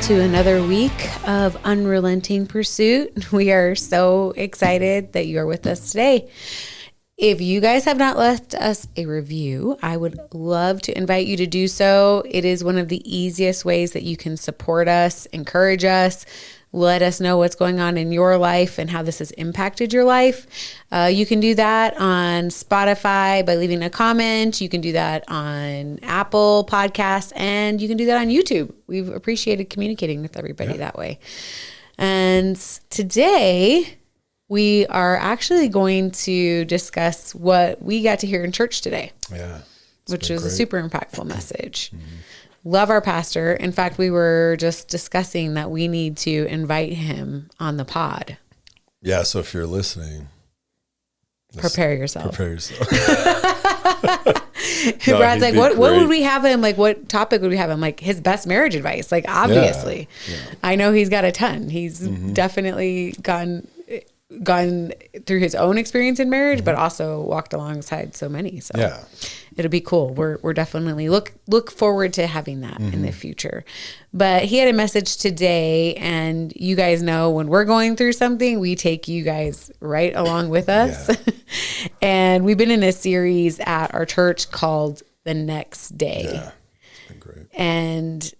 to another week of Unrelenting Pursuit. We are so excited that you are with us today. If you guys have not left us a review, I would love to invite you to do so. It is one of the easiest ways that you can support us, encourage us, let us know what's going on in your life and how this has impacted your life. You can do that on Spotify by leaving a comment. You can do that on Apple Podcasts, and you can do that on YouTube. We've appreciated communicating with everybody that way. And today we are actually going to discuss what we got to hear in church today. Yeah. Which was a super impactful message. Love our pastor. In fact, we were just discussing that we need to invite him on the pod. Yeah, so if you're listening, prepare yourself. No, Brad's like, what would we have him? Like, what topic would we have him? Like, his best marriage advice. Like, obviously. Yeah. I know he's got a ton. He's definitely gone through his own experience in marriage, but also walked alongside so many. So yeah, it'll be cool. We're definitely look forward to having that in the future. But he had a message today, and you guys know when we're going through something, we take you guys right along with us. Yeah. And we've been in a series at our church called The Next Day. Yeah, it's been great. And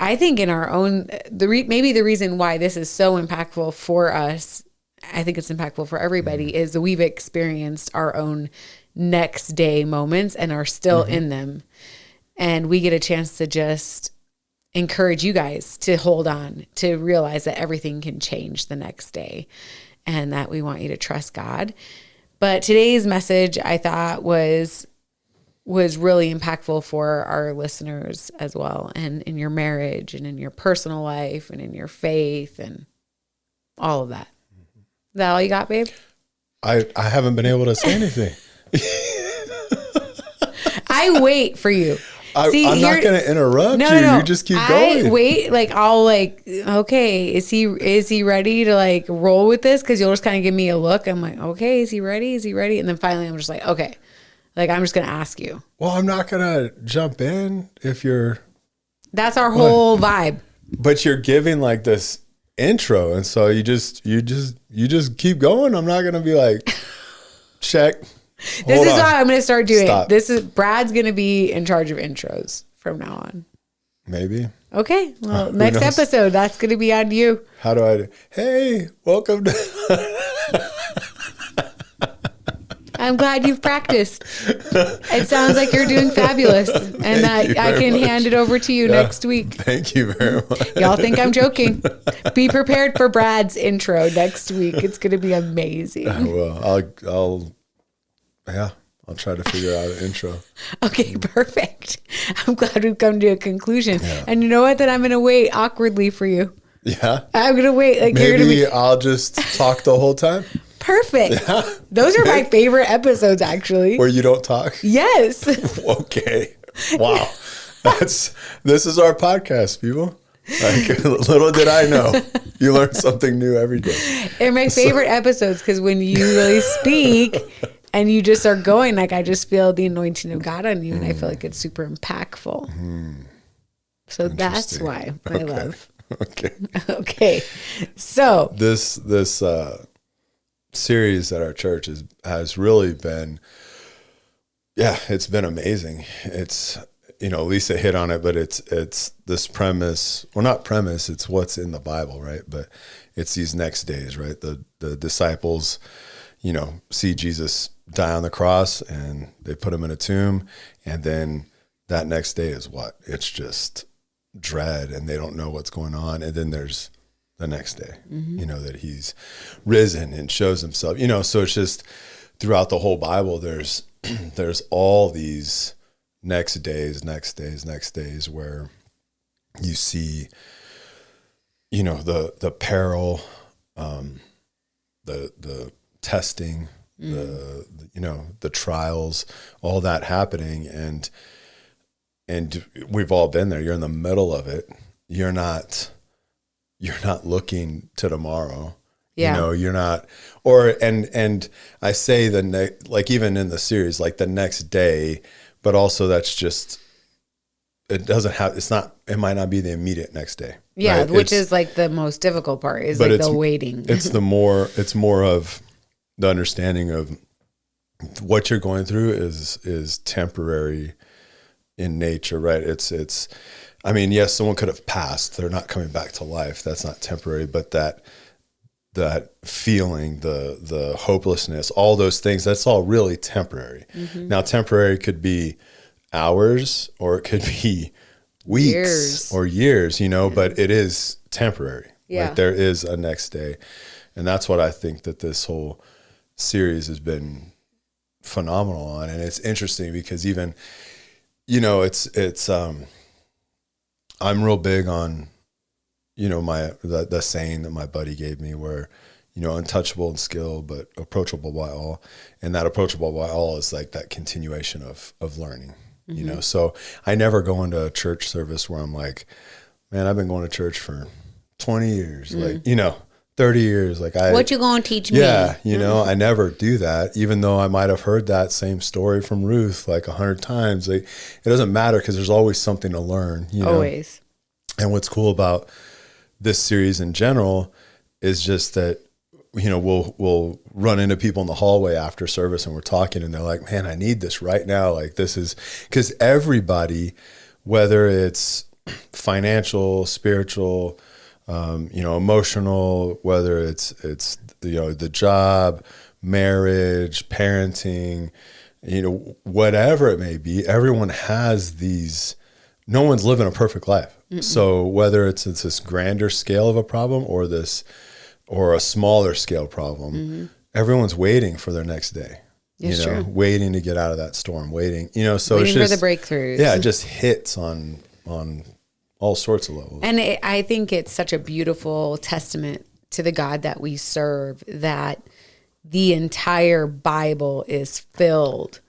I think in our own, maybe the reason why this is so impactful for us, I think it's impactful for everybody, is that we've experienced our own next day moments and are still in them. And we get a chance to just encourage you guys to hold on, to realize that everything can change the next day and that we want you to trust God. But today's message, I thought, was really impactful for our listeners as well, and in your marriage and in your personal life and in your faith and all of that. Is that all you got, babe? I haven't been able to say anything. I wait for you. I'm not going to interrupt you. No. You just keep going. I wait. Like, I'll okay, is he ready to like roll with this? Because you'll just kind of give me a look. I'm like, okay, is he ready? Is he ready? And then finally I'm just like, okay, like I'm just going to ask you. Well, I'm not going to jump in if you're. That's our whole vibe. But you're giving like this intro, and so you just keep going. I'm not going to be like, check. This is what I'm going to start doing. Stop. Brad's going to be in charge of intros from now on. Maybe. Okay. Well, next episode, that's going to be on you. How do I do? Hey, welcome to. I'm glad you've practiced. It sounds like you're doing fabulous, and that I can hand it over to you next week. Thank you very much. Y'all think I'm joking. Be prepared for Brad's intro next week. It's going to be amazing. Well, I'll try to figure out an intro. Okay, perfect. I'm glad we've come to a conclusion. Yeah. And you know what? Then I'm going to wait awkwardly for you. Yeah. I'm going to wait. Like, maybe I'll just talk the whole time. Perfect. Yeah. Those are my favorite episodes, actually. Where you don't talk? Yes. Okay. Wow. This is our podcast, people. Like, little did I know, you learn something new every day. They're my favorite episodes because when you really speak and you just are going, like, I just feel the anointing of God on you, and I feel like it's super impactful. So that's why I love. Okay. Okay. So this series at our church has really been, it's been amazing. It's, Lisa hit on it, but it's this premise, well, not premise, it's what's in the Bible, right? But it's these next days, right? The disciples, see Jesus die on the cross, and they put him in a tomb, and then that next day is what? It's just dread, and they don't know what's going on. And then there's the next day, that he's risen and shows himself, so it's just throughout the whole Bible, there's all these next days where you see, the peril, the testing, the trials, all that happening. And we've all been there. You're in the middle of it. You're not looking to tomorrow. Yeah. You're not, and I say like even in the series, like the next day, but also that's just it might not be the immediate next day. Yeah. Right? Which is like the most difficult part is like the waiting. It's more of the understanding of what you're going through is temporary in nature, right? It's, I mean, yes, someone could have passed. They're not coming back to life. That's not temporary, but that feeling, the hopelessness, all those things, that's all really temporary. Mm-hmm. Now, temporary could be hours or it could be weeks or years, but it is temporary. Yeah. Like there is a next day. And that's what I think that this whole series has been phenomenal on. And it's interesting because even, it's I'm real big on, the saying that my buddy gave me where, untouchable in skill, but approachable by all. And that approachable by all is like that continuation of learning, mm-hmm. So I never go into a church service where I'm like, man, I've been going to church for 20 years, 30 years. Like what you going to teach me? Yeah. I never do that, even though I might've heard that same story from Ruth like 100 times. Like, it doesn't matter because there's always something to learn, Always. And what's cool about this series in general is just that, we'll run into people in the hallway after service and we're talking and they're like, man, I need this right now. Like this is because everybody, whether it's financial, spiritual, emotional, whether it's the job, marriage, parenting, whatever it may be, everyone has these, no one's living a perfect life. Mm-mm. So whether it's this grander scale of a problem or a smaller scale problem, mm-hmm. everyone's waiting for their next day. It's true. Waiting to get out of that storm, waiting, so waiting it's just for the breakthroughs. Yeah, it just hits on all sorts of levels. And I think it's such a beautiful testament to the God that we serve that the entire Bible is filled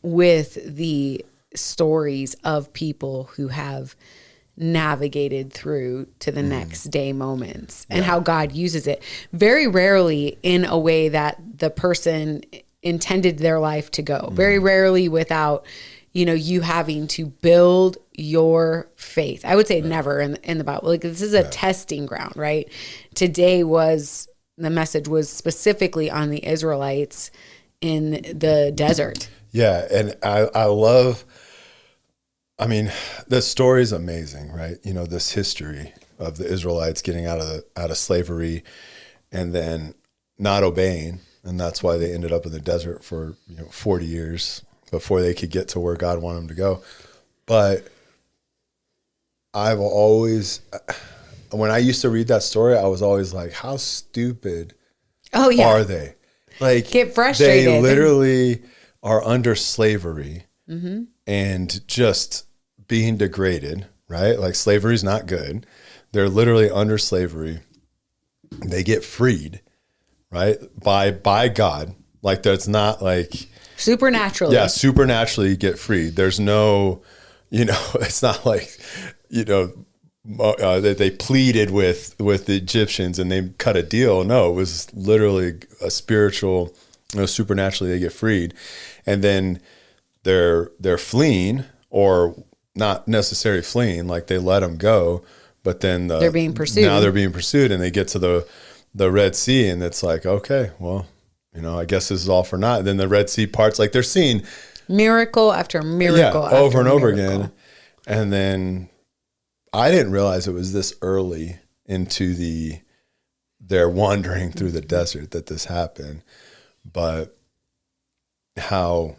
with the stories of people who have navigated through to the next day moments and how God uses it very rarely in a way that the person intended their life to go, very rarely without you having to build your faith. I would say never in the Bible. Like this is a testing ground, right? Today the message was specifically on the Israelites in the desert. Yeah. And I love, the story is amazing, right? This history of the Israelites getting out of slavery and then not obeying. And that's why they ended up in the desert for 40 years before they could get to where God wanted them to go. But I've always, when I used to read that story, I was always like, how stupid are they? Like, get frustrated. They literally are under slavery and just being degraded, right? Like slavery is not good. They're literally under slavery. They get freed, right? By God. Like that's not like supernaturally. Yeah, supernaturally get freed. There's no, it's not like, that they pleaded with the Egyptians and they cut a deal. No, it was literally a spiritual, supernaturally they get freed. And then they're fleeing, or not necessarily fleeing, like they let them go, but then they're being pursued. Now they're being pursued and they get to the Red Sea and it's like, okay, well, I guess this is all for naught. And then the Red Sea parts, like they're seeing miracle after miracle after over and over miracle. again. And then I didn't realize it was this early into their wandering through the desert that this happened, but how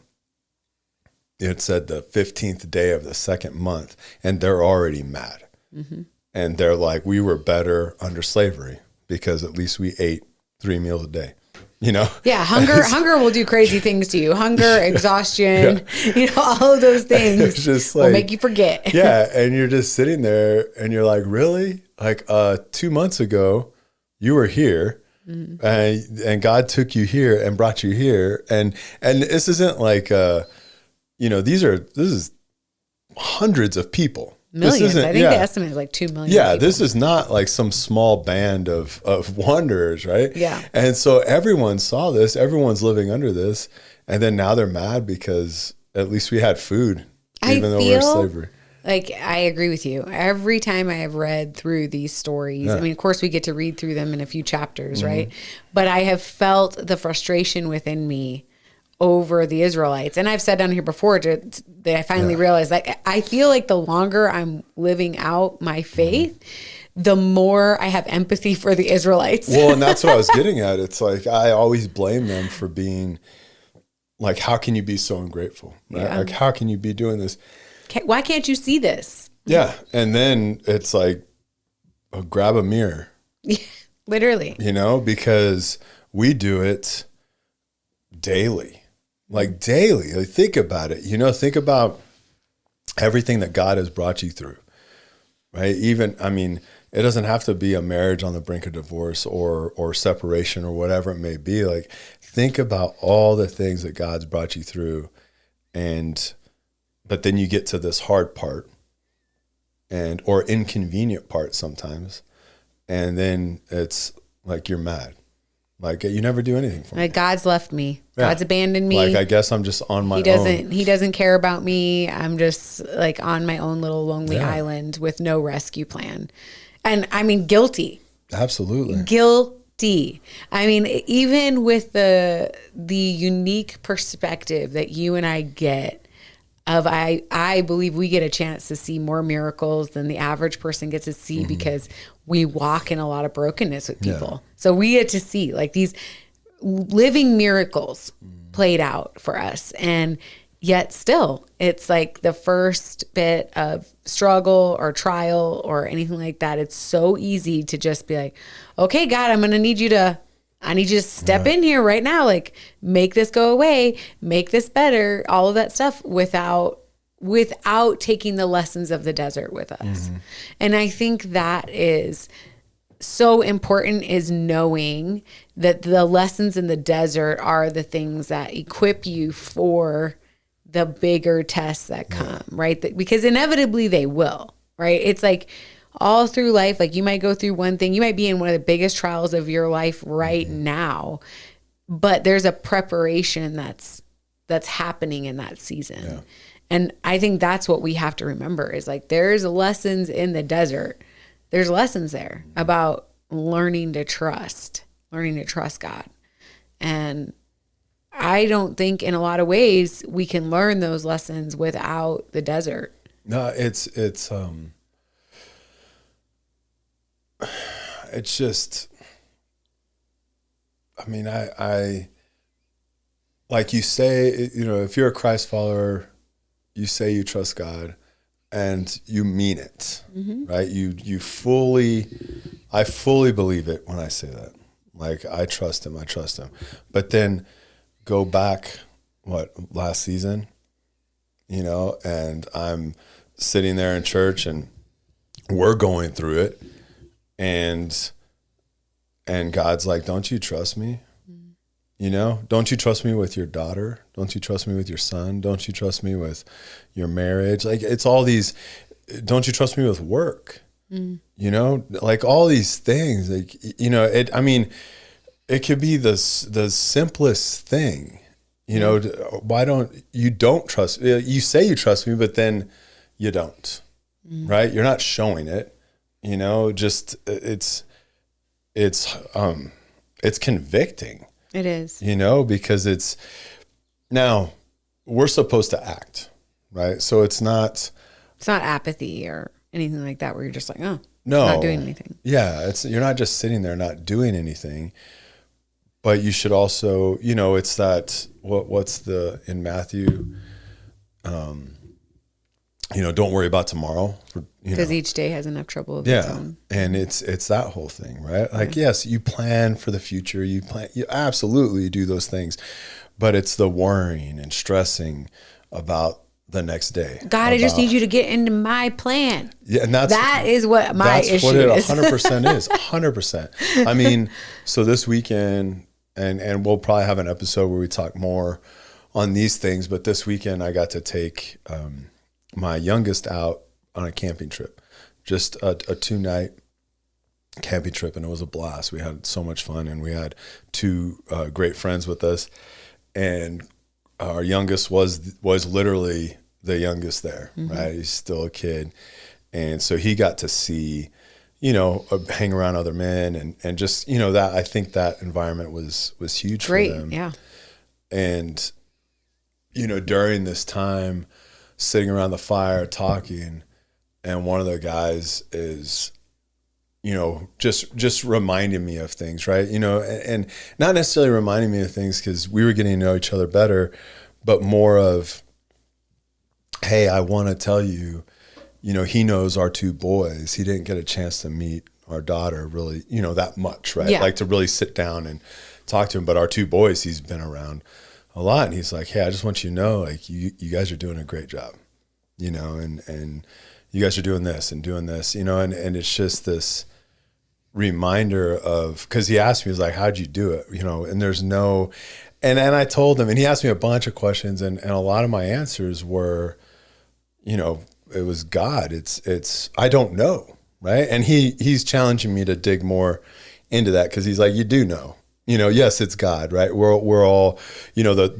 it said the 15th day of the second month and they're already mad. Mm-hmm. And they're like, we were better under slavery because at least we ate 3 meals a day. Yeah, hunger will do crazy things to you. Hunger, exhaustion, all of those things just will make you forget. Yeah, and you're just sitting there and you're like, really? Like 2 months ago, you were here, and God took you here and brought you here, and this isn't like this is hundreds of people. Millions. I think the estimate is like 2 million. Yeah, people. This is not like some small band of wanderers, right? Yeah. And so everyone saw this, everyone's living under this, and then now they're mad because at least we had food, even though we're in slavery. Like, I agree with you. Every time I have read through these stories, I mean, of course, we get to read through them in a few chapters, right? But I have felt the frustration within me over the Israelites. And I've said down here before that I finally realized, like, I feel like the longer I'm living out my faith, the more I have empathy for the Israelites. Well, and that's what I was getting at. It's like, I always blame them for being like, how can you be so ungrateful? Right? Yeah. Like, how can you be doing this? Why can't you see this? Yeah. And then it's like, grab a mirror. Literally. You know, because we do it daily. Like daily. Like, think about it. You know, think about everything that God has brought you through. Right? Even, I mean, it doesn't have to be a marriage on the brink of divorce or separation or whatever it may be. Like, think about all the things that God's brought you through, but then you get to this hard part or inconvenient part sometimes, and then it's like you're mad. Like, you never do anything for me. Like, God's left me. Yeah. God's abandoned me. Like, I guess I'm just on my own. He doesn't care about me. I'm just like on my own little lonely island with no rescue plan. And I mean, guilty. Absolutely. Guilty. I mean, even with the unique perspective that you and I get of, I believe we get a chance to see more miracles than the average person gets to see because we walk in a lot of brokenness with people. Yeah. So we get to see like these living miracles played out for us. And yet still, it's like the first bit of struggle or trial or anything like that. It's so easy to just be like, okay, God, I need you to step in here right now. Like, make this go away, make this better, all of that stuff without taking the lessons of the desert with us. And I think that is so important, is knowing that the lessons in the desert are the things that equip you for the bigger tests that come, right? Because inevitably they will, right? It's like all through life, like you might go through one thing, you might be in one of the biggest trials of your life right now, but there's a preparation that's happening in that season. Yeah. And I think that's what we have to remember is like, there's lessons in the desert. There's lessons there about learning to trust God. And I don't think in a lot of ways we can learn those lessons without the desert. No, it's just, I mean, I like you say, you know, if you're a Christ follower, you say you trust God and you mean it, right? I fully believe it when I say that. Like, I trust him. But then go back, last season, you know, and I'm sitting there in church and we're going through it. And God's like, don't you trust me? You know, don't you trust me with your daughter? Don't you trust me with your son? Don't you trust me with your marriage? Like, it's all these, don't you trust me with work? You know, like all these things, like, you know, it could be the simplest thing, you know, why don't you trust, you say you trust me, but then you don't, right? You're not showing it, you know, just it's convicting. It is, you know, because now we're supposed to act, right? So it's not apathy or anything like that where you're just like, oh, no, not doing anything. Yeah. You're not just sitting there not doing anything, but you should also, you know, it's that, what's in Matthew, you know, don't worry about tomorrow. Because each day has enough trouble of its own. And it's that whole thing, right? Like, yes, you plan for the future. You absolutely do those things, but it's the worrying and stressing about the next day. God, I just need you to get into my plan. Yeah, and that is what my issue is. That's what it 100% is. 100%. I mean, so this weekend, and we'll probably have an episode where we talk more on these things, but this weekend I got to take my youngest out on a camping trip, just a 2-night camping trip, and it was a blast. We had so much fun, and we had 2 great friends with us, and our youngest was literally the youngest there, right? He's still a kid. And so he got to see, hang around other men and just, that I think that environment was huge Great. for them. Yeah. And, during this time sitting around the fire talking, and one of the guys is, just reminding me of things, right? And not necessarily reminding me of things because we were getting to know each other better, but more of, hey, I want to tell you, he knows our two boys. He didn't get a chance to meet our daughter really, that much, right? Yeah. Like to really sit down and talk to him. But our two boys, he's been around a lot. And he's like, hey, I just want you to know, like, you guys are doing a great job, and you guys are doing this and doing this, and it's just this reminder of, because he asked me, he was like, how'd you do it? And there's no, and I told him, and he asked me a bunch of questions, and a lot of my answers were, it was God. It's I don't know, right? And he's challenging me to dig more into that, because he's like, you do know, yes, it's God, right? We're all,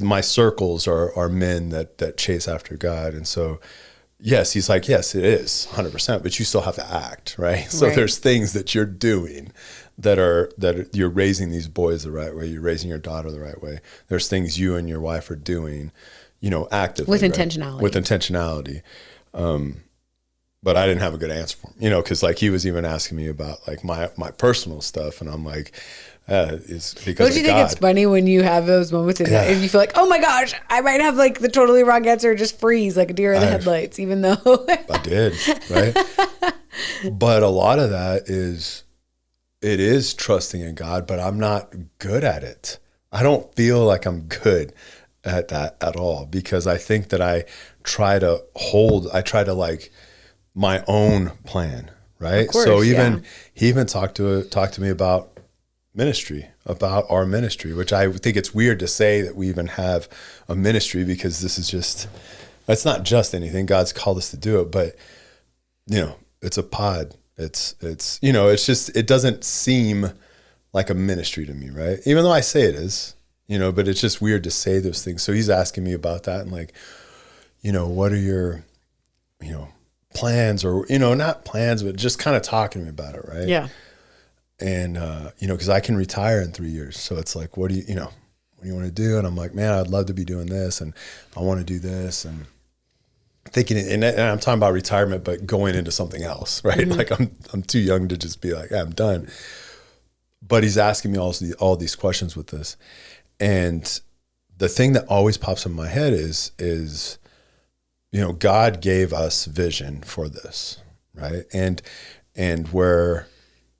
my circles are men that chase after God, and so yes, he's like, yes, it is 100%, but you still have to act, right? So there's things that you're doing that you're raising these boys the right way, you're raising your daughter the right way. There's things you and your wife are doing, actively with right? intentionality. With intentionality. But I didn't have a good answer for him, because like he was even asking me about like my personal stuff, and I'm like, it's because Don't you of think God. it's funny when you have those moments and you feel like, oh my gosh, I might have like the totally wrong answer, just freeze like a deer in the headlights, even though I did, right? But a lot of that it is trusting in God, but I'm not good at it. I don't feel like I'm good at that at all, because I think that I try to like my own plan, right? Of course, so he even talked to me about about our ministry, which I think it's weird to say that we even have a ministry, because it's not just anything. God's called us to do it, but it's a pod. It's just, it doesn't seem like a ministry to me, right? Even though I say it is, but it's just weird to say those things. So he's asking me about that, and like, what are your, plans, or, not plans, but just kind of talking to me about it. Right. yeah. And, cause I can retire in 3 years. So it's like, what do you want to do? And I'm like, man, I'd love to be doing this, and I want to do this, and thinking, and I'm talking about retirement, but going into something else, right? Mm-hmm. Like I'm too young to just be like, I'm done. But he's asking me all these questions with this. And the thing that always pops in my head is, God gave us vision for this, right? And where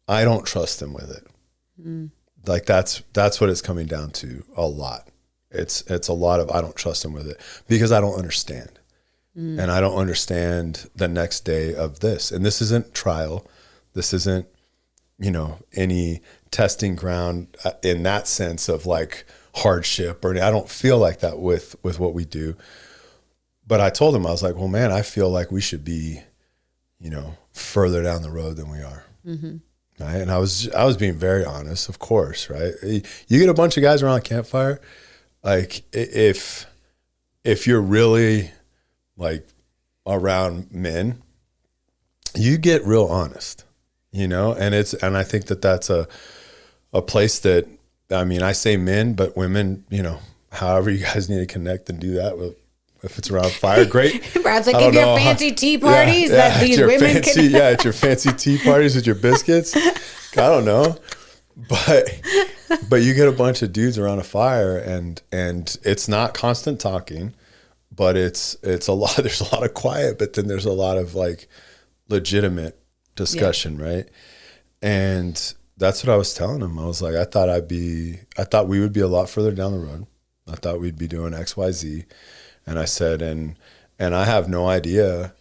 I don't trust him with it. Mm. Like that's what it's coming down to a lot. It's a lot of, I don't trust him with it because I don't understand. Mm. And I don't understand the next day of this. And this isn't trial. This isn't, any testing ground in that sense of like hardship, or I don't feel like that with what we do. But I told him, I was like, well, man, I feel like we should be, further down the road than we are. Mm-hmm. Right. And I was being very honest, of course. Right. You get a bunch of guys around a campfire. Like if you're really like around men, you get real honest, and I think that's a place that, I say men, but women, however you guys need to connect and do that with. If it's around fire, great. Brad's like, if your fancy tea parties that these women can. At your fancy tea parties with your biscuits. I don't know. But you get a bunch of dudes around a fire, and it's not constant talking, but it's a lot. There's a lot of quiet, but then there's a lot of like legitimate discussion, right? And that's what I was telling him. I was like, I thought we would be a lot further down the road. I thought we'd be doing X, Y, Z. And I said, and I have no idea,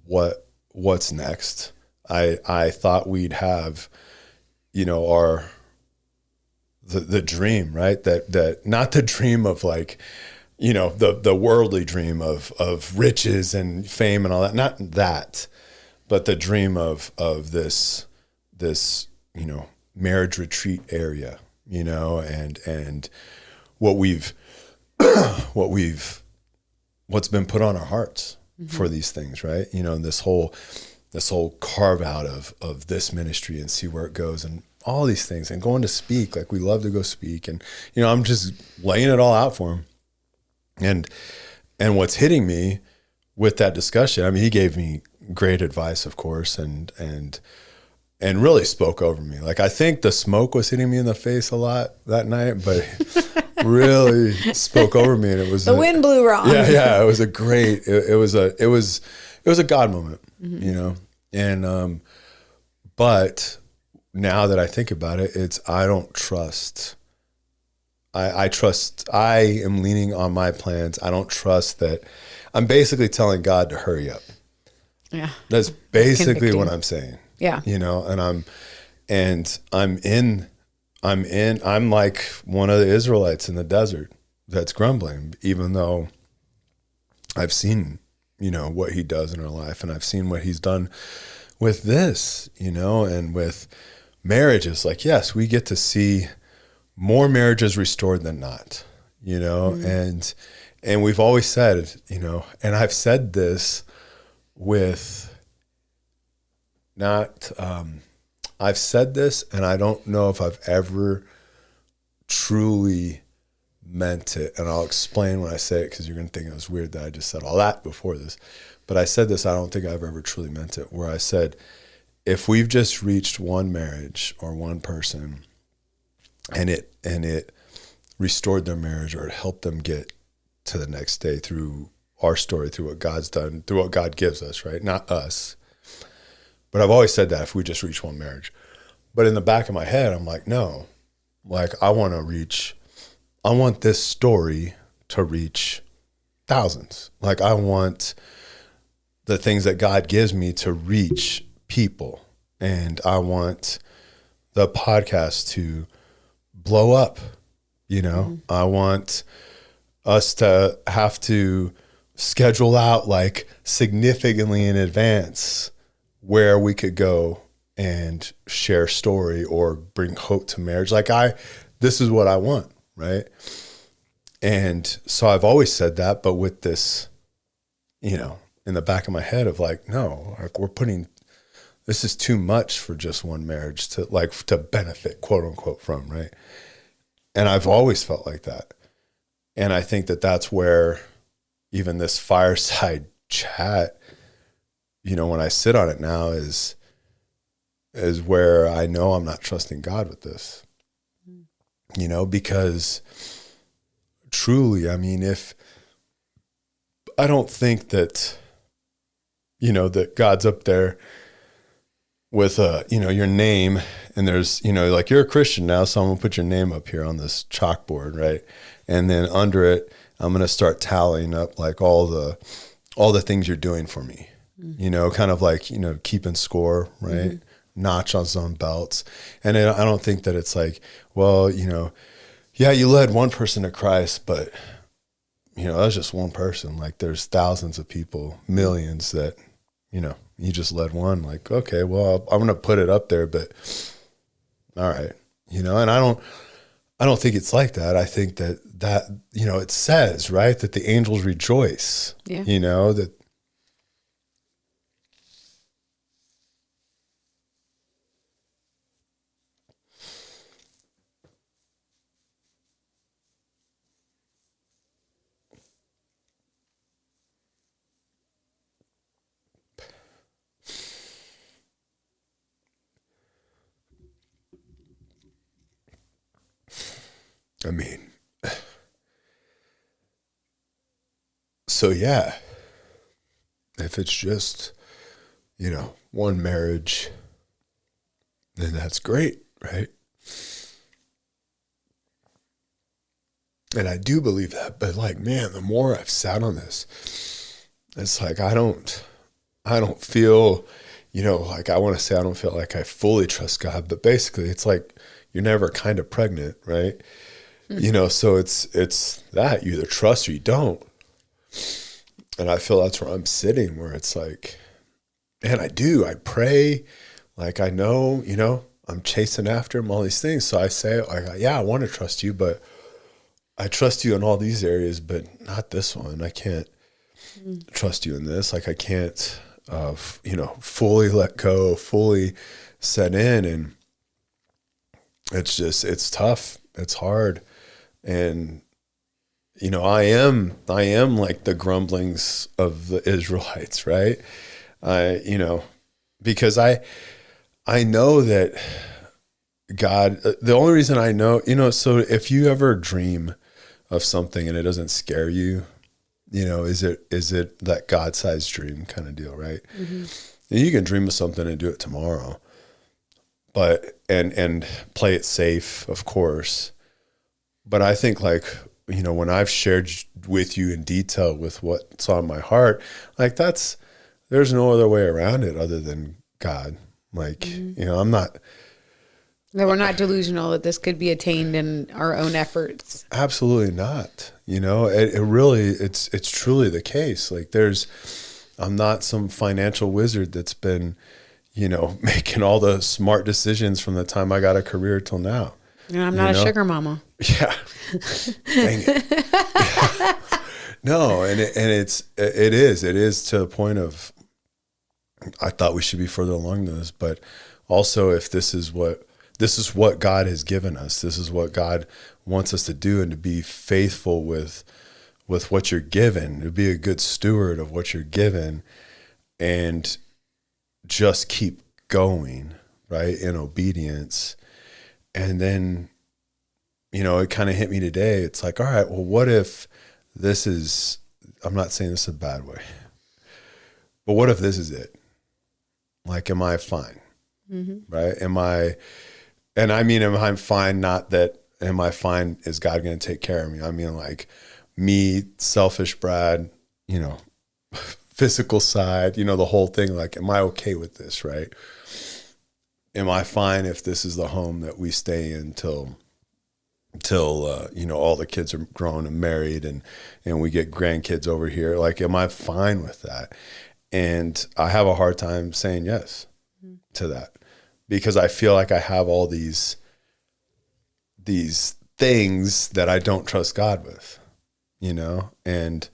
what's next. I thought we'd have, the dream, right? That not the dream of like, the worldly dream of riches and fame and all that, not that, but the dream of this, marriage retreat area, and what we've what's been put on our hearts for these things, right? You know, this whole carve out of this ministry and see where it goes and all these things, and going to speak. Like, we love to go speak, and, you know, I'm just laying it all out for him. And what's hitting me with that discussion, I mean, he gave me great advice, of course, and really spoke over me. Like, I think the smoke was hitting me in the face a lot that night, but really spoke over me. And it was the wind blew wrong. Yeah. It was a great, it was a God moment, you know? And, but now that I think about it, it's, I don't trust. I trust, I am leaning on my plans. I don't trust that. I'm basically telling God to hurry up. Yeah. That's basically what I'm saying. Yeah. You know, and I'm like one of the Israelites in the desert that's grumbling, even though I've seen, you know, what he does in our life, and I've seen what he's done with this, you know, and with marriages. Like, yes, we get to see more marriages restored than not, you know, and we've always said, you know, and I've said this with not, I've said this, and I don't know if I've ever truly meant it. And I'll explain when I say it, because you're going to think it was weird that I just said all that before this. But I said this, I don't think I've ever truly meant it, where I said, if we've just reached one marriage or one person, and it restored their marriage, or it helped them get to the next day through our story, through what God's done, through what God gives us, right? Not us. But I've always said that if we just reach one marriage. But in the back of my head, I'm like, no, like, I want this story to reach thousands. Like, I want the things that God gives me to reach people. And I want the podcast to blow up, you know. I want us to have to schedule out, like, significantly in advance where we could go and share story or bring hope to marriage. Like, this is what I want, right? And so I've always said that, but with this, you know, in the back of my head of like, no, like, this is too much for just one marriage to benefit, quote unquote, from, right? And I've always felt like that. And I think that that's where even this fireside chat, you know, when I sit on it now is where I know I'm not trusting God with this, you know, because truly, I mean, I don't think that, you know, that God's up there with, you know, your name, and there's, you know, like, you're a Christian now, so I'm going to put your name up here on this chalkboard, right? And then under it, I'm going to start tallying up, like, all the things you're doing for me, you know, kind of like, you know, keeping score, right? Notch on some belts. And I don't think that it's like, well, you know, yeah, you led one person to Christ, but, you know, that's just one person. Like, there's thousands of people, millions that, you know, you just led one. Like, okay, well, I'm going to put it up there, but all right, you know, and I don't think it's like that. I think that, you know, it says, right, that the angels rejoice, you know, that. I mean, so yeah, if it's just, you know, one marriage, then that's great, right? And I do believe that, but like, man, the more I've sat on this, it's like, I don't feel, you know, like, I want to say I don't feel like I fully trust God, but basically it's like, you're never kind of pregnant, right? You know, so it's that you either trust or you don't. And I feel that's where I'm sitting, where it's like, man, I pray, like, I know, you know, I'm chasing after him, all these things. So I say, like, yeah, I want to trust you, but I trust you in all these areas, but not this one. I can't, trust you in this. Like I can't, fully let go, fully set in. And it's tough. It's hard. And, I am like the grumblings of the Israelites, right? Because I know that God, the only reason I know, so if you ever dream of something and it doesn't scare you, is it that God-sized dream kind of deal, right? Mm-hmm. And you can dream of something and do it tomorrow, but, and play it safe, of course. But I think like, when I've shared with you in detail with what's on my heart, like there's no other way around it other than God. Like, mm-hmm. I'm not. That we're not delusional that this could be attained in our own efforts. Absolutely not. It really, it's truly the case. Like I'm not some financial wizard that's been, making all the smart decisions from the time I got a career till now. And I'm not a sugar mama. Yeah. Dang it. Yeah. No. And it is to a point of, I thought we should be further along this, but also if this is what God has given us, this is what God wants us to do, and to be faithful with what you're given, to be a good steward of what you're given, and just keep going, right, in obedience. And then, it kind of hit me today. It's like, all right, well, what if this is, I'm not saying this in a bad way, but what if this is it? Like, am I fine? Mm-hmm. Right? Am I fine? Not that, am I fine? Is God going to take care of me? I mean, like me, selfish Brad, physical side, the whole thing. Like, am I okay with this? Right? Am I fine if this is the home that we stay in till all the kids are grown and married and we get grandkids over here? Like, am I fine with that? And I have a hard time saying yes to that, because I feel like I have all these things that I don't trust God with, and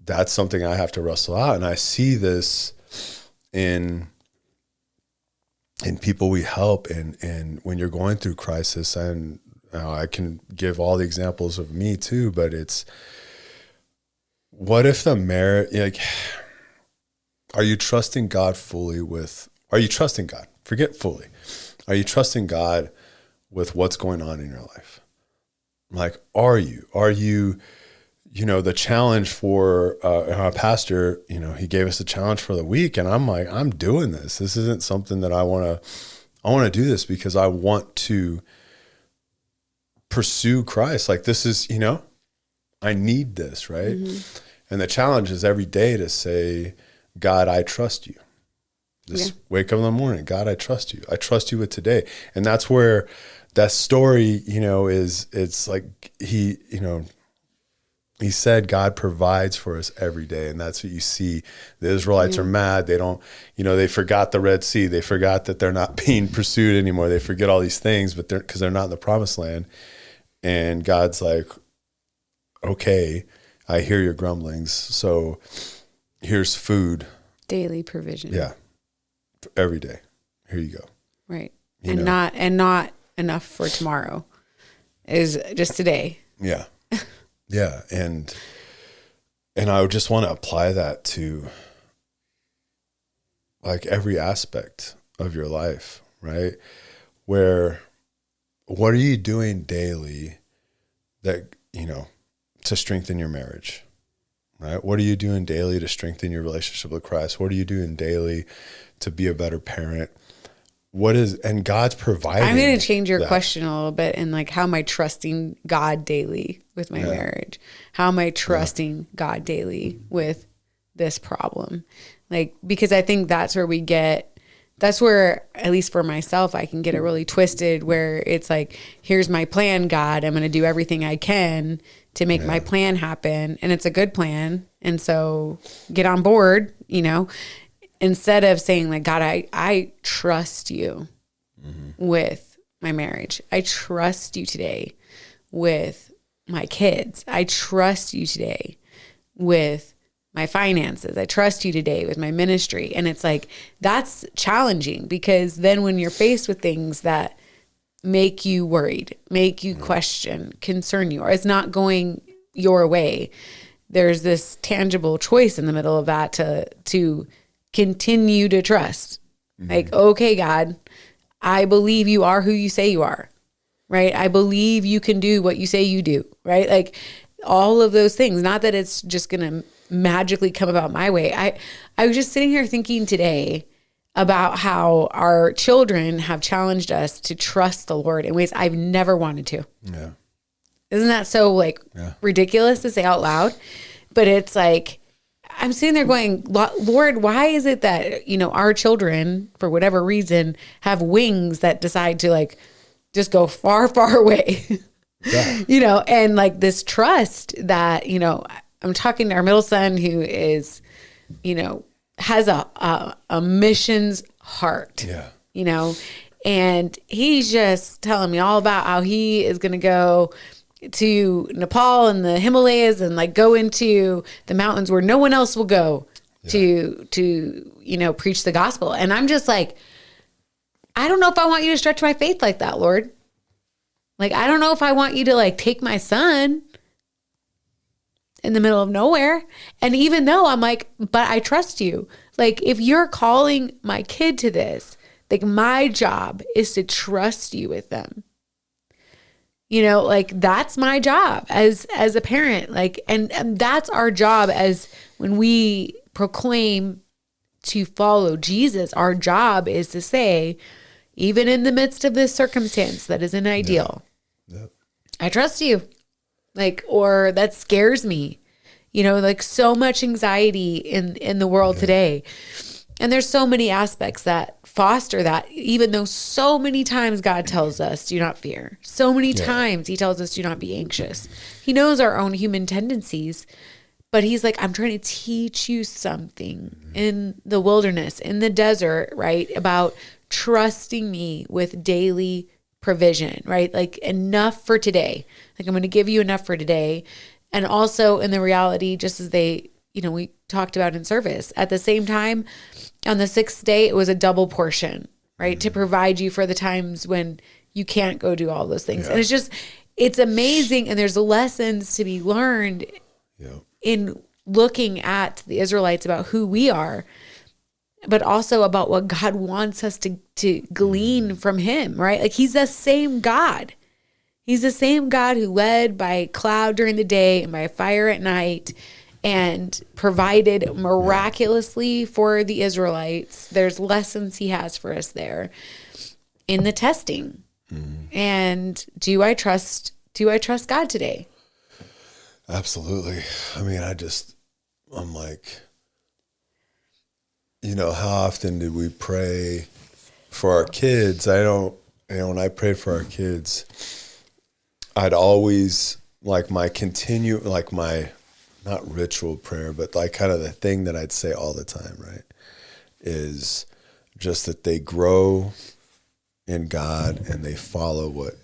that's something I have to wrestle out. And I see this in people we help, and when you're going through crisis, and I can give all the examples of me too, but it's, what if the marriage, like, are you trusting God fully with, are you trusting God? Forget fully. Are you trusting God with what's going on in your life? Like, are you, the challenge for our pastor, he gave us a challenge for the week, and I'm like, I'm doing this. This isn't something that I want to do this because I want to pursue Christ. Like, this is, I need this, right? Mm-hmm. And the challenge is every day to say, God, I trust you. Just wake up in the morning. God, I trust you. I trust you with today. And that's where that story, it's like he said God provides for us every day. And that's what you see. The Israelites are mad. They don't, they forgot the Red Sea. They forgot that they're not being pursued anymore. They forget all these things, but because they're not in the promised land. And God's like, okay, I hear your grumblings. So here's food. Daily provision. Yeah. Every day. Here you go. Right. And not enough for tomorrow, is just today. Yeah. Yeah. And I would just want to apply that to like every aspect of your life, right? Where, what are you doing daily that, to strengthen your marriage, right? What are you doing daily to strengthen your relationship with Christ? What are you doing daily to be a better parent? And God's providing. I'm going to change your question a little bit. And like, how am I trusting God daily with my marriage? How am I trusting God daily with this problem? Like, because I think that's where, at least for myself, I can get it really twisted, where it's like, here's my plan, God. I'm going to do everything I can to make my plan happen. And it's a good plan. And so get on board, instead of saying like, God, I trust you with my marriage. I trust you today with my kids. I trust you today with my finances. I trust you today with my ministry. And it's like, that's challenging, because then when you're faced with things that make you worried, make you question, concern you, or it's not going your way, there's this tangible choice in the middle of that to continue to trust. Like, okay, God, I believe you are who you say you are, right? I believe you can do what you say you do, right? Like all of those things, not that it's just going to magically come about my way. I was just sitting here thinking today about how our children have challenged us to trust the Lord in ways I've never wanted to. Yeah. Isn't that so ridiculous to say out loud? But it's like, I'm sitting there going, Lord, why is it that, our children, for whatever reason, have wings that decide to like just go far, far away? Yeah. And like this trust that, I'm talking to our middle son who is, has a missions heart. Yeah. And he's just telling me all about how he is going to go to Nepal and the Himalayas and like go into the mountains where no one else will go to preach the gospel. And I'm just like, I don't know if I want you to stretch my faith like that, Lord. Like, I don't know if I want you to like take my son in the middle of nowhere. And even though I'm like, but I trust you. Like, if you're calling my kid to this, like my job is to trust you with them. Like that's my job as a parent, like, and that's our job as when we proclaim to follow Jesus, our job is to say, even in the midst of this circumstance that isn't ideal, I trust you, like, or that scares me, like so much anxiety in the world today. And there's so many aspects that foster that, even though so many times God tells us, do not fear. So many times he tells us, do not be anxious. He knows our own human tendencies, but he's like, I'm trying to teach you something in the wilderness, in the desert, right? About trusting me with daily provision, right? Like enough for today. Like I'm going to give you enough for today. And also in the reality, just as we talked about in service, at the same time, on the sixth day, it was a double portion, right? To provide you for the times when you can't go do all those things. And it's amazing. And there's lessons to be learned in looking at the Israelites about who we are, but also about what God wants us to glean from him, right? Like he's the same God. He's the same God who led by cloud during the day and by fire at night and provided miraculously for the Israelites. There's lessons he has for us there in the testing. And do I trust God today? Absolutely. I mean, I'm like, how often did we pray for our kids? When I prayed for our kids, I'd always my not ritual prayer, but like kind of the thing that I'd say all the time, right, is just that they grow in God and they follow what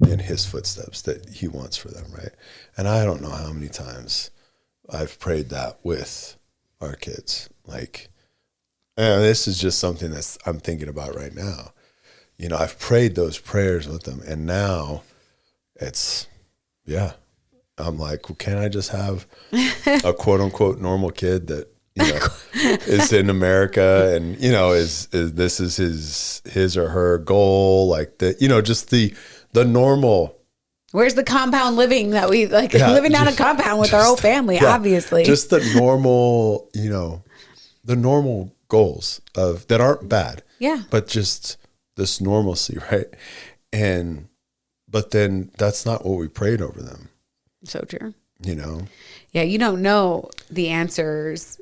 in his footsteps that he wants for them, right? And I don't know how many times I've prayed that with our kids. Like, and this is just something that I'm thinking about right now. I've prayed those prayers with them, and now it's, I'm like, well, can't I just have a quote unquote normal kid that, is in America and, is this is his or her goal, like just the normal. Where's the compound living that we living down a compound with our whole family, obviously. Just the normal, the normal goals that aren't bad. Yeah. But just this normalcy, right? But then that's not what we prayed over them. So true. Yeah, you don't know the answers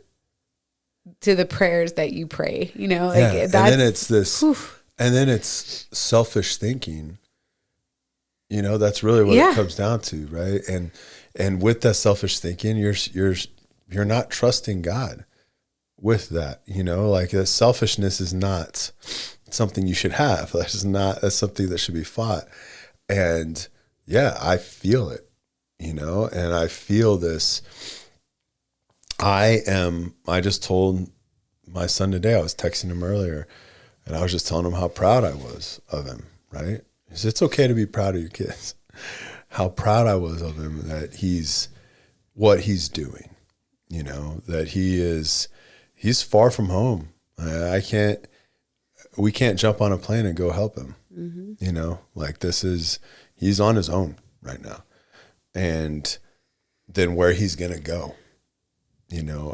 to the prayers that you pray, and then it's this, and then it's selfish thinking, that's really what it comes down to, right? And with that selfish thinking, you're not trusting God with that, like that selfishness is not something you should have. That's something that should be fought. And I feel it. And I feel this, I just told my son today, I was texting him earlier, and I was just telling him how proud I was of him, right? He said, it's okay to be proud of your kids. How proud I was of him, that what he's doing, that he's far from home. We can't jump on a plane and go help him. Like he's on his own right now. And then where he's going to go,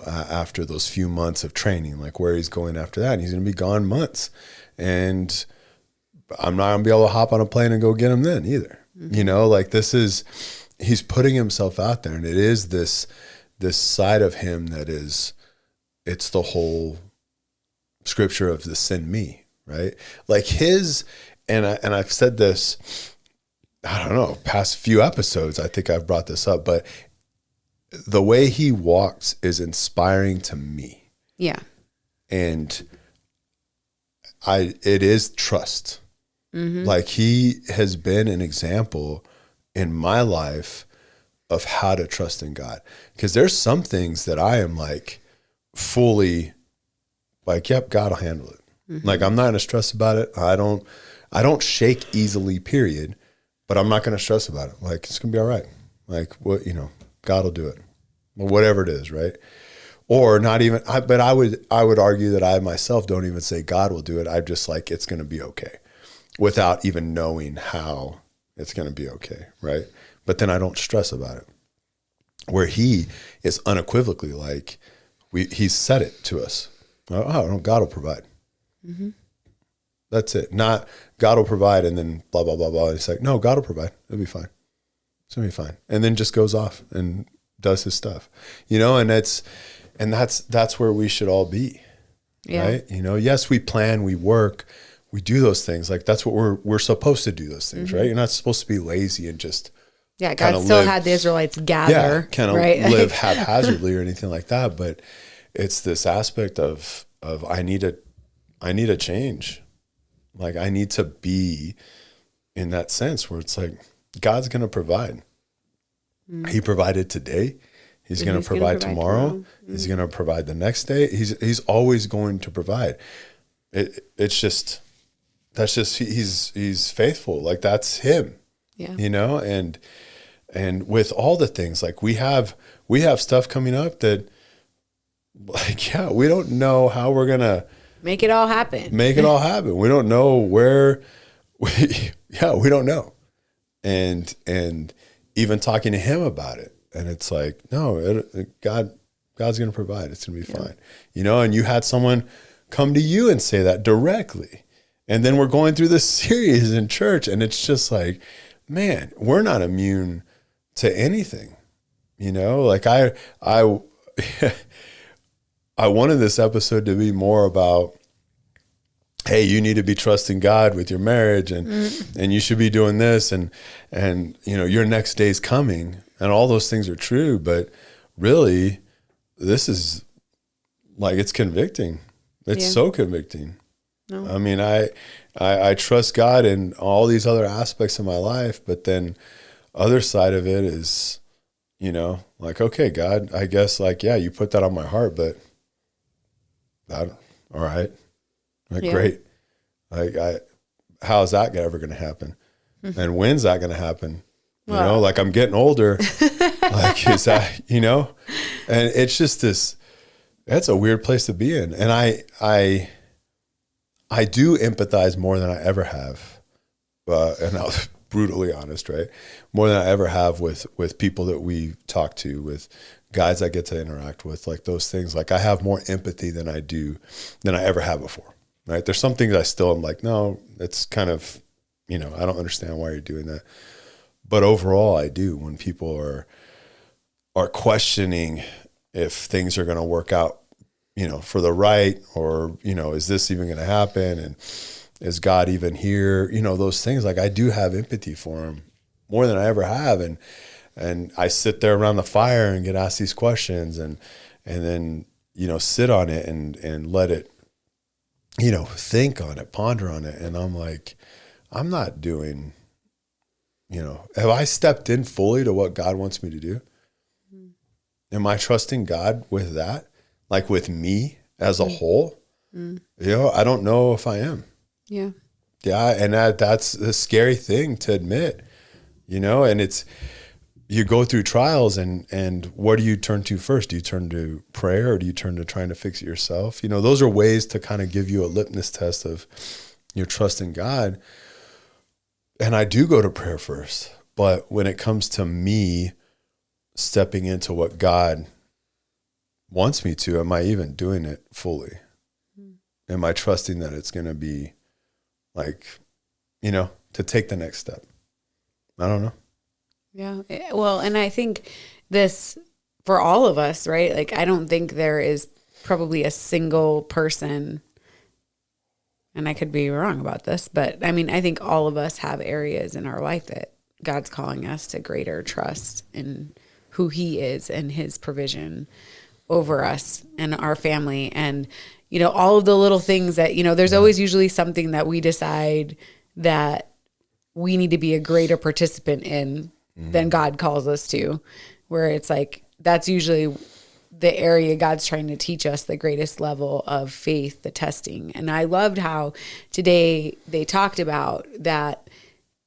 after those few months of training, like where he's going after that. And he's going to be gone months. And I'm not going to be able to hop on a plane and go get him then either. Like he's putting himself out there. And it is this side of him that it's the whole scripture of the send me, right? Like and I've said this, I don't know, past few episodes, I think I've brought this up, but the way he walks is inspiring to me. Yeah. And it is trust. Like he has been an example in my life of how to trust in God. Because there's some things that I am like fully like, yep, God will handle it. Like I'm not going to stress about it. I don't shake easily, period. But I'm not going to stress about it. Like, it's going to be all right. Like, what, God will do it. Whatever it is, right? Or not even, but I would argue that I myself don't even say God will do it. I'm just like, it's going to be okay, without even knowing how it's going to be okay, right? But then I don't stress about it. Where he is unequivocally like, he's said it to us. Oh, no, God will provide. That's it. Not God will provide and then blah, blah, blah, blah. It's like, no, God will provide. It'll be fine. It's going to be fine. And then just goes off and does his stuff, and that's where we should all be. Yeah. Right. Yes, we plan, we work, we do those things. Like that's what we're supposed to do those things, right? You're not supposed to be lazy and just, God still had the Israelites gather, kind of live haphazardly or anything like that. But it's this aspect of I need a change. Like I need to be in that sense where it's like, God's going to provide. He provided today. He's going to provide tomorrow. He's going to provide the next day. He's always going to provide. That's just he's faithful. Like that's him. Yeah. And with all the things, like we have stuff coming up that, like, we don't know how we're going to make it all happen. We don't know where we don't know. And even talking to him about it. And it's like, no, God's going to provide. It's going to be fine. And you had someone come to you and say that directly. And then we're going through this series in church and it's just like, man, we're not immune to anything. Like I wanted this episode to be more about, hey, you need to be trusting God with your marriage and you should be doing this and your next day's coming and all those things are true. But really, this is like, it's convicting. It's so convicting. No. I mean, I trust God in all these other aspects of my life, but then other side of it is, like, okay, God, I guess like, you put that on my heart, but all right. Like, great. Like, how is that ever going to happen? And when's that going to happen? Like I'm getting older. Like, is that, and it's just that's a weird place to be in. And I do empathize more than I ever have. And I'll brutally honest, right? More than I ever have with people that we talk to, with guys I get to interact with, like those things. Like I have more empathy than I ever have before. Right. There's some things I still am like, no, it's kind of, I don't understand why you're doing that. But overall, I do. When people are questioning if things are going to work out, for the right, or, is this even going to happen? And is God even here? Those things, like I do have empathy for them more than I ever have. And I sit there around the fire and get asked these questions and then, sit on it and let it, think on it, ponder on it. And I'm like, I'm not doing, have I stepped in fully to what God wants me to do? Am I trusting God with that? Like with me as a whole? I don't know if I am. Yeah. Yeah. And that's a scary thing to admit, and you go through trials and what do you turn to first? Do you turn to prayer or do you turn to trying to fix it yourself? Those are ways to kind of give you a litmus test of your trust in God. And I do go to prayer first, but when it comes to me stepping into what God wants me to, am I even doing it fully? Am I trusting that it's going to be like, to take the next step? I don't know. Yeah. Well, and I think this for all of us, right? Like, I don't think there is probably a single person, and I could be wrong about this, but I mean, I think all of us have areas in our life that God's calling us to greater trust in who he is and his provision over us and our family. And, all of the little things that, there's always usually something that we decide that we need to be a greater participant in than God calls us to, where it's like, that's usually the area God's trying to teach us the greatest level of faith, the testing. And I loved how today they talked about that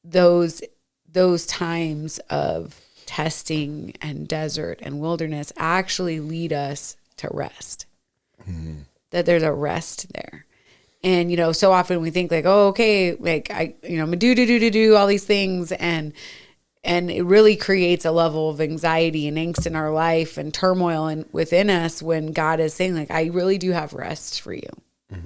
those times of testing and desert and wilderness actually lead us to rest, that there's a rest there. And, so often we think like, oh, okay, like I'm gonna do all these things. And it really creates a level of anxiety and angst in our life and turmoil within us when God is saying like, I really do have rest for you.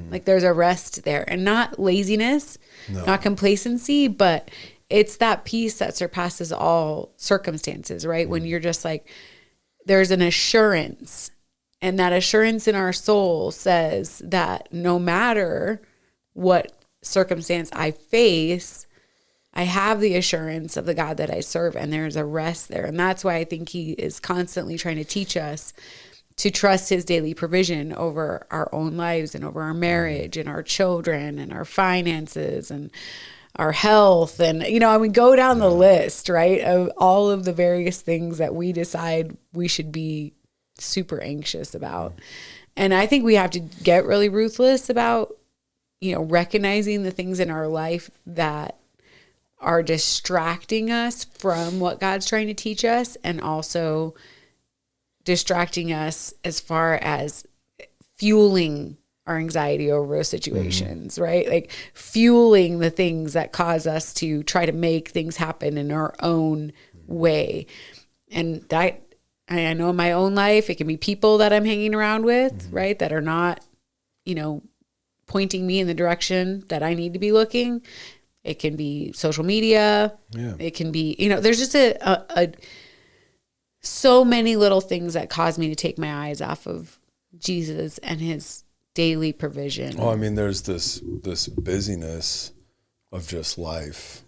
Like there's a rest there, and not laziness, not complacency, but it's that peace that surpasses all circumstances, right? When you're just like, there's an assurance, and that assurance in our soul says that no matter what circumstance I face, I have the assurance of the God that I serve, and there's a rest there. And that's why I think he is constantly trying to teach us to trust his daily provision over our own lives and over our marriage and our children and our finances and our health. And, go down the list, right, of all of the various things that we decide we should be super anxious about. And I think we have to get really ruthless about, recognizing the things in our life that are distracting us from what God's trying to teach us, and also distracting us as far as fueling our anxiety over those situations, right? Like fueling the things that cause us to try to make things happen in our own way. And that, I know in my own life, it can be people that I'm hanging around with, right? That are not, pointing me in the direction that I need to be looking. It can be social media. Yeah. It can be, there's just so many little things that cause me to take my eyes off of Jesus and his daily provision. Oh, I mean, there's this busyness of just life,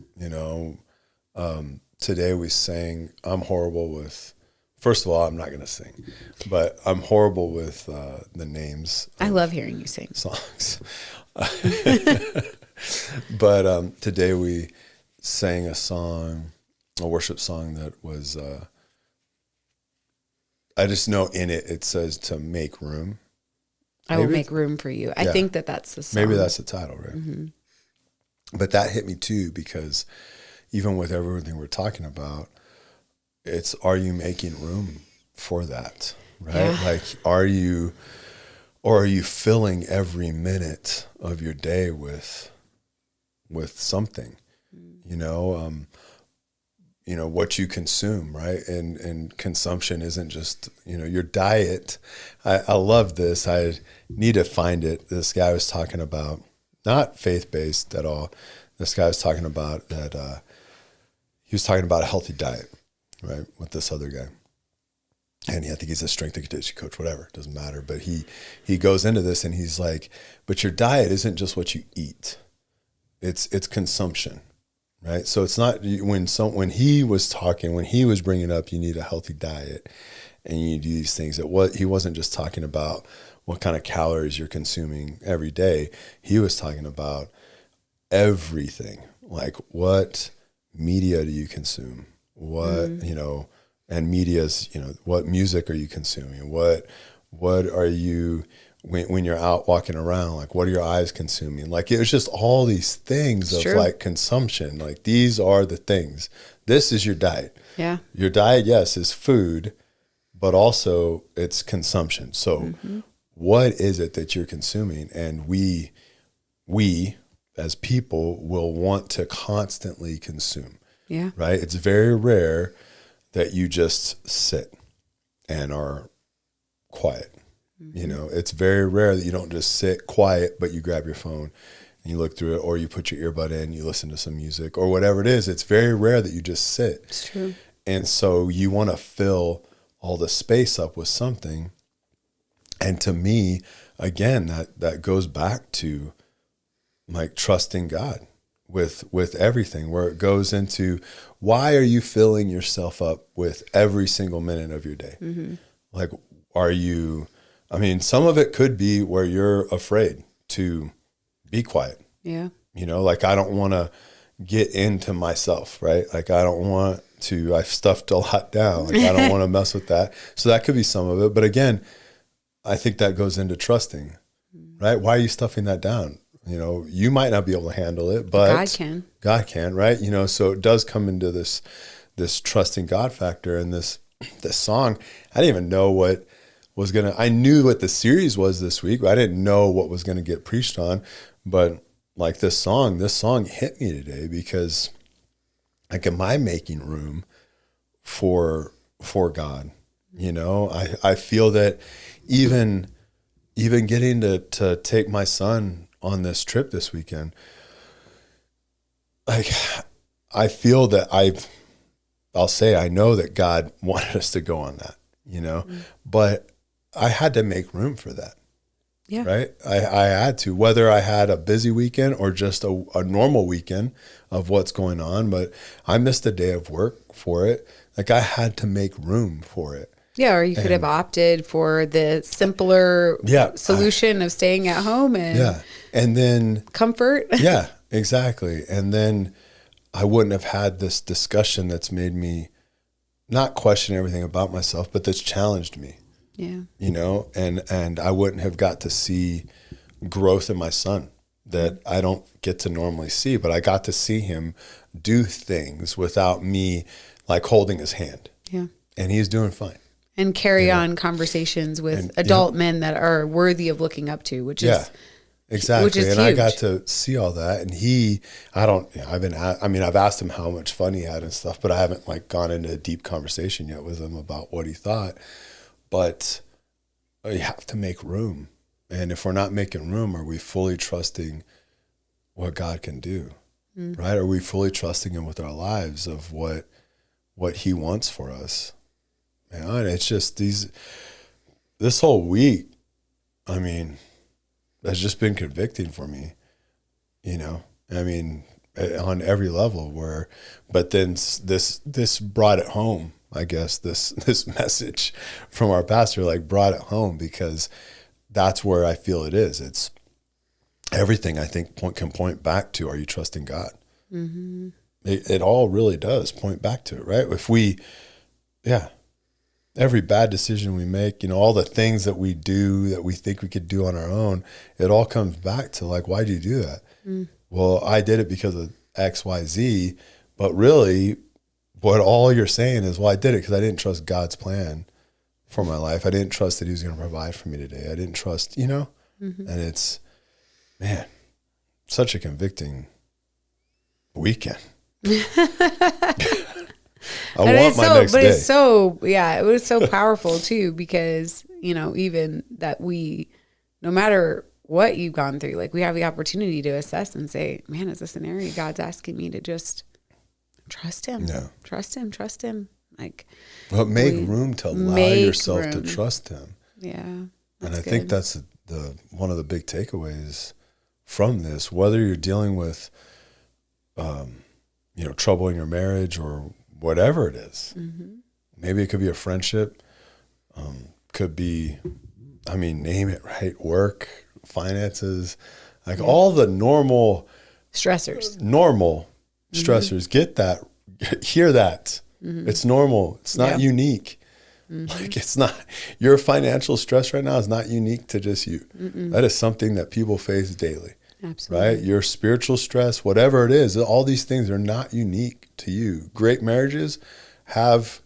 Today we sang, I'm horrible with, first of all, I'm not going to sing, but I'm horrible with the names. I love hearing you sing songs. But today we sang a worship song that was, I just know in it says to make room. I will make room for you. I think that's the song. Maybe that's the title, right? Mm-hmm. But that hit me too, because even with everything we're talking about, are you making room for that, right? Yeah. Like, are you filling every minute of your day with something, what you consume, right? And consumption isn't just, your diet. I love this. I need to find it. This guy was talking about, not faith-based at all. This guy was talking about that, he was talking about a healthy diet, right? With this other guy. And I think he's a strength and conditioning coach, whatever, doesn't matter. But he goes into this and he's like, but your diet isn't just what you eat. It's consumption, right? So it's not when he was bringing up you need a healthy diet and you need to do these things. He wasn't just talking about what kind of calories you're consuming every day. He was talking about everything, like what media do you consume? What, and media's, what music are you consuming? What are you, when you're out walking around, like what are your eyes consuming? Like it was just all these things of like consumption. Like these are the things. This is your diet. Yeah. Your diet, yes, is food, but also it's consumption. So what is it that you're consuming? And we as people will want to constantly consume. Yeah. Right? It's very rare that you just sit and are quiet. It's very rare that you don't just sit quiet, but you grab your phone and you look through it, or you put your earbud in, you listen to some music or whatever it is. It's very rare that you just sit. It's true. And so you want to fill all the space up with something. And to me, again, that goes back to like trusting God with everything, where it goes into, why are you filling yourself up with every single minute of your day? Like, some of it could be where you're afraid to be quiet. Yeah. Like I don't want to get into myself, right? Like I don't want to, I've stuffed a lot down. Like I don't want to mess with that. So that could be some of it. But again, I think that goes into trusting, right? Why are you stuffing that down? You might not be able to handle it, but God can, right? So it does come into this trusting God factor. And this song, I didn't even know what was I knew what the series was this week, but I didn't know what was going to get preached on. But like this song hit me today because like, am I making room for God? I feel that even getting to take my son on this trip this weekend, like I feel that I know that God wanted us to go on that, but I had to make room for that. Yeah. Right. I had to, whether I had a busy weekend or just a normal weekend of what's going on, but I missed a day of work for it. Like I had to make room for it. Yeah, or you could have opted for the simpler solution of staying at home and then comfort. Yeah, exactly. And then I wouldn't have had this discussion that's made me not question everything about myself, but that's challenged me. Yeah. And I wouldn't have got to see growth in my son that I don't get to normally see, but I got to see him do things without me like holding his hand. Yeah. And he's doing fine. And carry on conversations with adult men that are worthy of looking up to, which is exactly. Which is and huge. I got to see all that. And I've asked him how much fun he had and stuff, but I haven't like gone into a deep conversation yet with him about what he thought. But you have to make room. And if we're not making room, are we fully trusting what God can do? Right? Are we fully trusting him with our lives of what he wants for us? Man, it's just this whole week, has just been convicting for me, on every level but then this brought it home. I guess this message from our pastor like brought it home because that's where I feel it is. It's everything I think can point back to, are you trusting God? Mm-hmm. It all really does point back to it, right? If every bad decision we make, all the things that we do that we think we could do on our own, it all comes back to like, why do you do that? Well, I did it because of X, Y, Z, but really what all you're saying is, well, I did it because I didn't trust God's plan for my life. I didn't trust that he was going to provide for me today. I didn't trust, and it's, man, such a convicting weekend. I want my next day. It was so powerful too, because, even that no matter what you've gone through, like we have the opportunity to assess and say, man, is this an area God's asking me to just trust him? Yeah. Trust him. Like, but make room to allow yourself to trust him. Yeah. And I think that's one of the big takeaways from this, whether you're dealing with, trouble in your marriage or whatever it is. Maybe it could be a friendship, could be, name it, right? Work, finances, like all the normal stressors. Get that, hear that It's normal. It's not unique. Like it's not, your financial stress right now is not unique to just you. That is something that people face daily. Absolutely. Right? Your spiritual stress, whatever it is, all these things are not unique to you. Great marriages have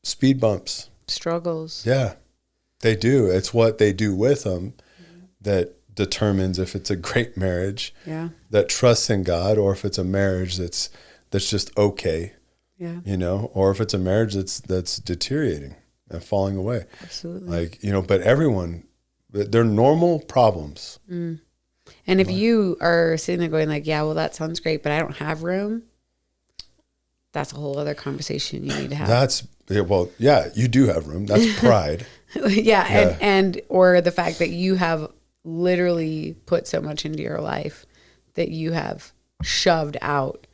speed bumps. Struggles. Yeah, they do. It's what they do with them that determines if it's a great marriage that trusts in God, or if it's a marriage that's just okay. Yeah. You know, or if it's a marriage that's deteriorating and falling away. Absolutely. Like, you know, but everyone, they're normal problems. And if you are sitting there going like, yeah, well, that sounds great, but I don't have room, that's a whole other conversation you need to have. You do have room. That's pride. And or the fact that you have literally put so much into your life that you have shoved out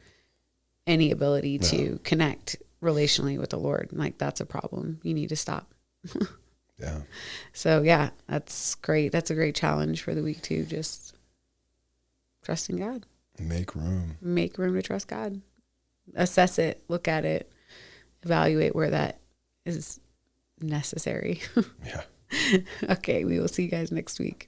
any ability to connect relationally with the Lord. Like, that's a problem. You need to stop. Yeah. So yeah, that's great. That's a great challenge for the week too. Just trust in God. Make room. Make room to trust God. Assess it. Look at it. Evaluate where that is necessary. Yeah. Okay, we will see you guys next week.